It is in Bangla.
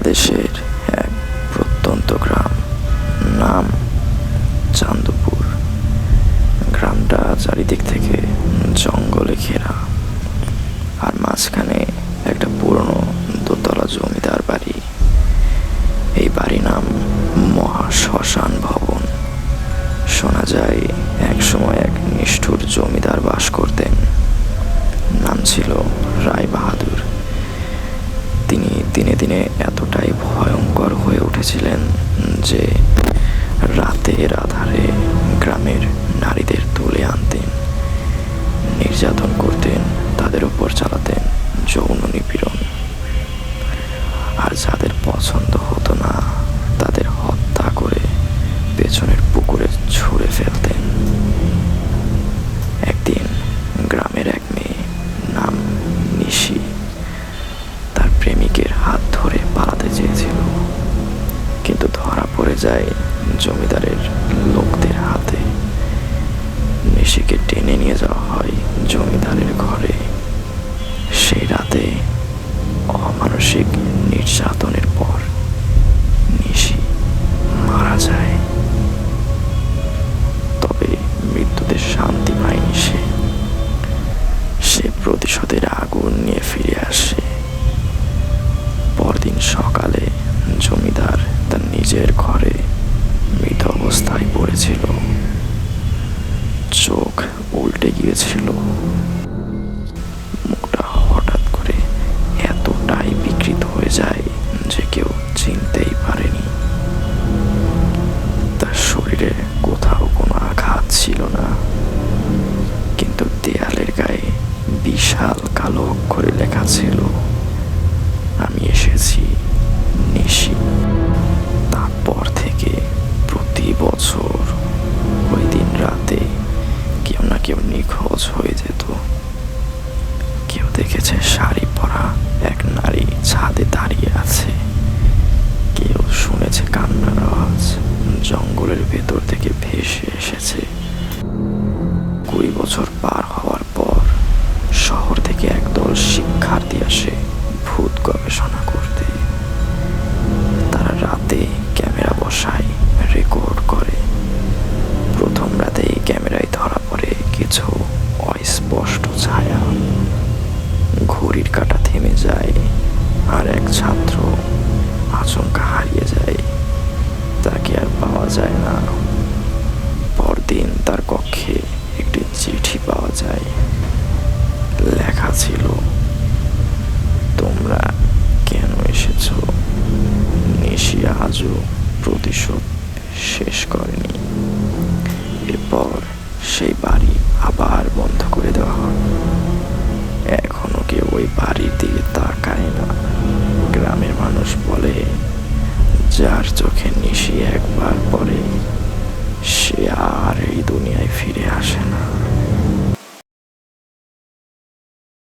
বাংলাদেশের এক প্রত্যন্ত গ্রাম, নাম চান্দপুর। গ্রামটা চারিদিক থেকে জঙ্গলে ঘেরা, আর মাঝখানে একটা পুরনো দোতলা জমিদার বাড়ি। এই বাড়ি নাম মহাশ্মশান ভবন। শোনা যায় একসময় এক নিষ্ঠুর জমিদার বাস করতেন, নাম ছিল রায় বাহাদুর। তিনি দিনে দিনে এতটাই ভয়ঙ্কর হয়ে উঠেছিলেন যে রাতের আধারে গ্রামের নারীদের তুলে আনতেন, নির্যাতন করতেন, তাদের উপর চালাতেন যৌন নিপীড়ন। আর যাদের পছন্দ হতো না তাদের হত্যা করে পেছনের পুকুরে ছুঁড়ে ফেলতেন। একদিন গ্রামের এক মেয়ে, নাম নিশি, তার প্রেমিকের হাত ধরে পালাতে চেয়েছিল, কিন্তু ধরা পড়ে যায় জমিদারের লোকদের হাতে। নিশিকে টেনে নিয়ে যাওয়া হয় জমিদারের ঘরে। সেই রাতে অমানসিক নির্যাতনের পর নিশি মারা যায়। তবে মৃত্যুতে শান্তি পায়নি সে প্রতিশোধের আগুন নিয়ে ফিরে আসে। পরদিন সকালে জমিদার তার নিজের ঘরে মৃত অবস্থায় পড়েছিল, চোখ উল্টে গিয়েছিল, মুখটা হঠাৎ করে এতটাই বিকৃত হয়ে যায় যে কেউ চিনতেই পারেনি। তার শরীরে কোথাও কোনো আঘাত ছিল না, কিন্তু দেয়ালের গায়ে বিশাল কালো অক্ষরে লেখা ছিল, আমি এসেছি নিশি। তারপর থেকে প্রতি বছর ওই দিন রাতে কেউ না কেউ নিখোঁজ হয়ে যেত। কেউ দেখেছে শাড়ি পরা এক নারী ছাদে দাঁড়িয়ে আছে, কেউ শুনেছে কান্নার আওয়াজ জঙ্গলের ভেতর থেকে ভেসে এসেছে। 20 বছর পার হওয়ার পর শহর থেকে একদল শিক্ষার্থী আসে ভূত গবেষণা করতে। তারা রাতে ক্যামেরা বসায়, রেকর্ড করে। প্রথম রাতেই ক্যামেরায় ধরা পড়ে কিছু অস্পষ্ট ছায়া, ঘড়ির কাঁটা থেমে যায়, আর এক ছাত্র আচমকা হারিয়ে যায়, তাকে আর পাওয়া যায় না। পরদিন তার কক্ষে একটি চিঠি পাওয়া যায়, লেখা ছিল, তোমরা কেন এসেছো? নিশি আজও প্রতিশোধ শেষ করেনি। এরপর সেই বাড়ি আবার বন্ধ করে দেওয়া হয়। এখনো কেউ ওই বাড়ির দিকে তাকায় না। গ্রামের মানুষ বলে, যার চোখে